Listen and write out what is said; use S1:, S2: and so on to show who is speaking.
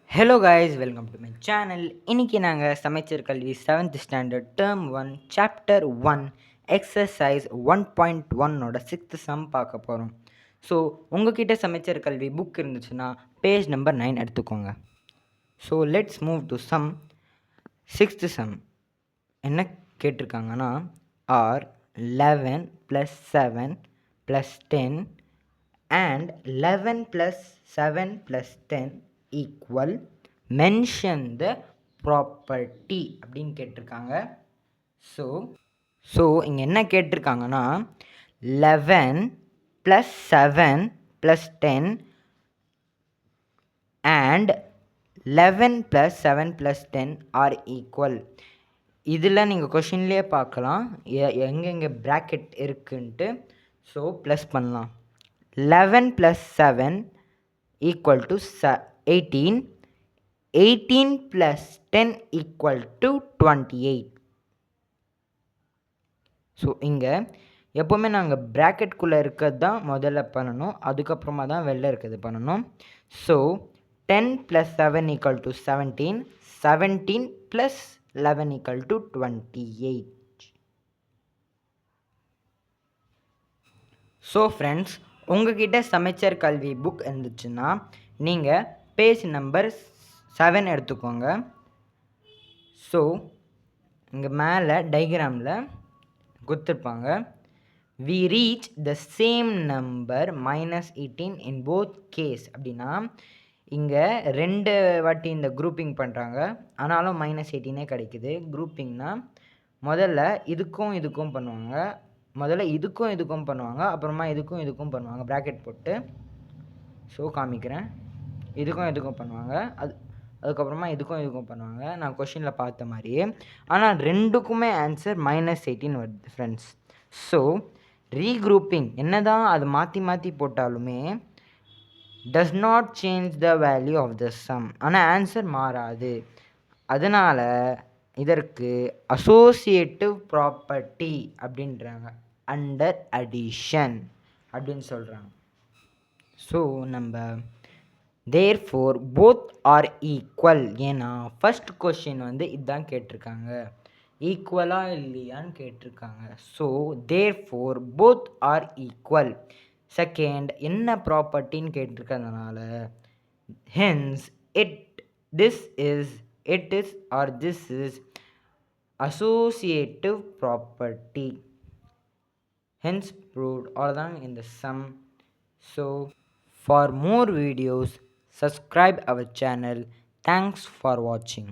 S1: Hello guys, welcome to my channel. இன்றைக்கி நாங்கள் சமைச்சர் கல்வி 7th standard term 1 chapter 1 exercise 1.1ஓட 6th சம் பார்க்க போகிறோம். ஸோ உங்ககிட்ட சமைச்சர் கல்வி புக் இருந்துச்சுன்னா பேஜ் நம்பர் 9 எடுத்துக்கோங்க. So let's move to sum. 6th sum என்ன கேட்டிருக்காங்கன்னா, R 11 + 7 + 10 and 11 + 7 + 10 equal mention the property அப்படின்னு கேட்டிருக்காங்க. ஸோ இங்கே என்ன கேட்டிருக்காங்கன்னா, 11 + 7 + 10 and 11 + 7 + 10 are equal. இதில் நீங்கள் கொஷின்லேயே பார்க்கலாம் எங்கெங்கே ப்ராக்கெட் இருக்குன்ட்டு. ஸோ ப்ளஸ் பண்ணலாம். 11 + 7 equal to 18. 18 + 10 equal to 28. So இங்கே எப்போவுமே நாங்கள் ப்ராக்கெட்குள்ளே இருக்கிறது தான் முதல்ல பண்ணணும், அதுக்கப்புறமா தான் வெளில இருக்கிறது பண்ணணும். So 10 + 7 equal to 17. 17 + 11 equal to 28. So friends, உங்ககிட்ட சமைச்சர் கல்வி புக் இருந்துச்சுன்னா நீங்கள் பேஜ் நம்பர் 7 எடுத்துக்கோங்க. ஸோ இங்கே மேலே டயக்ராமில் கொடுத்துருப்பாங்க, we reach the same number -18 in both case. அப்படின்னா இங்கே 2 வாட்டி இந்த குரூப்பிங் பண்ணுறாங்க, ஆனாலும் -18 கிடைக்குது. குரூப்பிங்னா முதல்ல இதுக்கும் இதுக்கும் பண்ணுவாங்க, அப்புறமா இதுக்கும் பண்ணுவாங்க ப்ராக்கெட் போட்டு. ஸோ காமிக்கிறேன், இதுக்கும் பண்ணுவாங்க, அதுக்கப்புறமா இதுக்கும் பண்ணுவாங்க, நான் கொஷினில் பார்த்த மாதிரியே. ஆனால் ரெண்டுக்குமே ஆன்சர் -18 வருது ஃப்ரெண்ட்ஸ். ஸோ ரீக்ரூப்பிங் என்ன தான் அது மாற்றி போட்டாலுமே does not change the value of the sum. ஆனால் ஆன்சர் மாறாது. அதனால் இதற்கு அசோசியேட்டிவ் ப்ராப்பர்ட்டி அப்படின்றாங்க, அண்டர் அடிஷன் அப்படின்னு சொல்கிறாங்க. ஸோ நம்ம therefore both are equal. ஏன்னா ஃபர்ஸ்ட் கொஷின் இதுதான் கேட்டிருக்காங்க, ஈக்குவலாக இல்லையான்னு கேட்டிருக்காங்க. So therefore both are equal. Second என்ன ப்ராப்பர்ட்டின்னு கேட்டிருக்கிறதுனால hence this is associative property. Hence proved. அவ்வளோதான் இந்த sum. So for more videos, subscribe our channel. Thanks for watching.